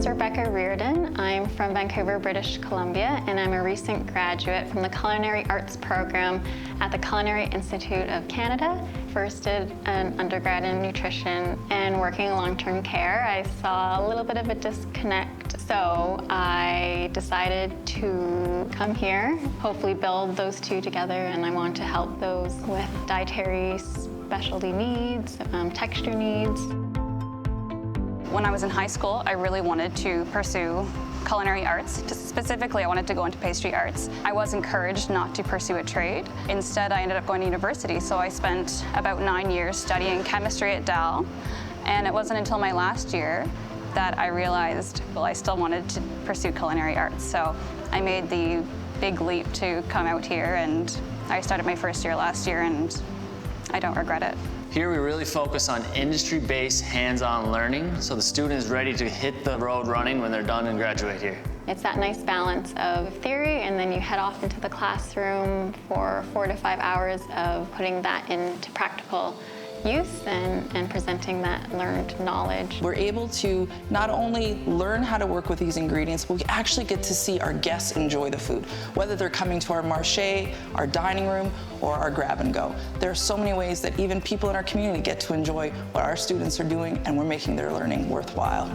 is Rebecca Reardon. I'm from Vancouver, British Columbia, and I'm a recent graduate from the Culinary Arts program at the Culinary Institute of Canada. First did an undergrad in nutrition, and working in long-term care, I saw a little bit of a disconnect. So I decided to come here, hopefully build those two together, and I want to help those with dietary specialty needs, texture needs. When I was in high school, I really wanted to pursue culinary arts. Specifically, I wanted to go into pastry arts. I was encouraged not to pursue a trade. Instead, I ended up going to university, so I spent about 9 years studying chemistry at Dal, and it wasn't until my last year that I realized, well, I still wanted to pursue culinary arts. So I made the big leap to come out here, and I started my first year last year, and I don't regret it. Here we really focus on industry-based hands-on learning, so the student is ready to hit the road running when they're done and graduate here. It's that nice balance of theory, and then you head off into the classroom for 4 to 5 hours of putting that into practical use and presenting that learned knowledge. We're able to not only learn how to work with these ingredients, but we actually get to see our guests enjoy the food, whether they're coming to our marché, our dining room, or our grab and go. There are so many ways that even people in our community get to enjoy what our students are doing, and we're making their learning worthwhile.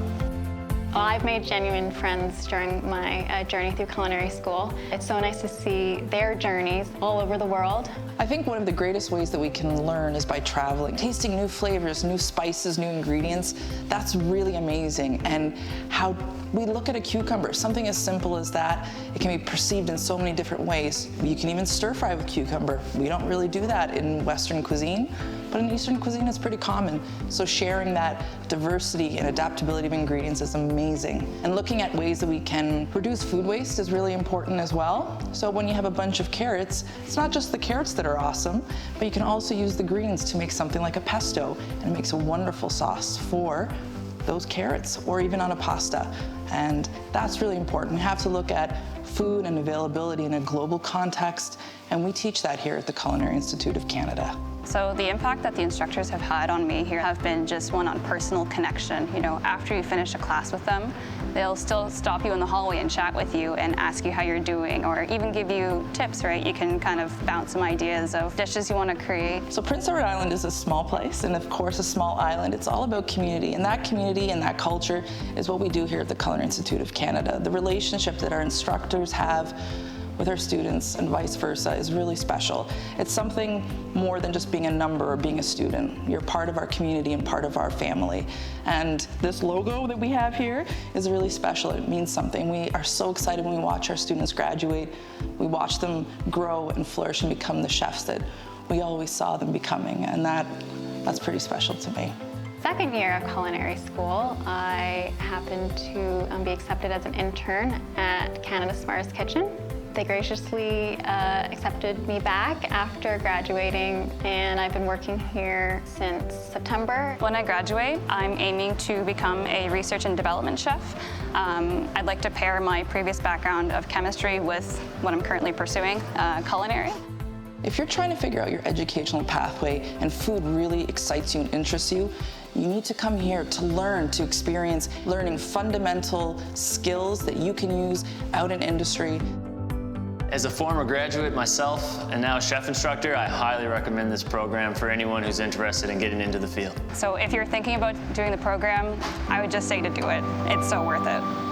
Well, I've made genuine friends during my journey through culinary school. It's so nice to see their journeys all over the world. I think one of the greatest ways that we can learn is by traveling, tasting new flavors, new spices, new ingredients. That's really amazing. And how we look at a cucumber, something as simple as that, it can be perceived in so many different ways. You can even stir fry with cucumber. We don't really do that in Western cuisine, but in Eastern cuisine it's pretty common. So sharing that diversity and adaptability of ingredients is amazing. And looking at ways that we can reduce food waste is really important as well. So when you have a bunch of carrots, it's not just the carrots that are awesome, but you can also use the greens to make something like a pesto, and it makes a wonderful sauce for those carrots, or even on a pasta. And that's really important. We have to look at food and availability in a global context, and we teach that here at the Culinary Institute of Canada. So the impact that the instructors have had on me here have been just one on personal connection. You know, after you finish a class with them, they'll still stop you in the hallway and chat with you and ask you how you're doing, or even give you tips, right? You can kind of bounce some ideas of dishes you want to create. So Prince Edward Island is a small place, and of course a small island. It's all about community, and that community and that culture is what we do here at the Culinary Institute of Canada. The relationship that our instructors have with our students and vice versa is really special. It's something more than just being a number or being a student. You're part of our community and part of our family. And this logo that we have here is really special. It means something. We are so excited when we watch our students graduate. We watch them grow and flourish and become the chefs that we always saw them becoming, and that's pretty special to me. Second year of culinary school, I happened to be accepted as an intern at Canada Smartest Kitchen. They graciously accepted me back after graduating, and I've been working here since September. When I graduate, I'm aiming to become a research and development chef. I'd like to pair my previous background of chemistry with what I'm currently pursuing, culinary. If you're trying to figure out your educational pathway and food really excites you and interests you, you need to come here to learn, to experience learning fundamental skills that you can use out in industry. As a former graduate myself and now chef instructor, I highly recommend this program for anyone who's interested in getting into the field. So if you're thinking about doing the program, I would just say to do it. It's so worth it.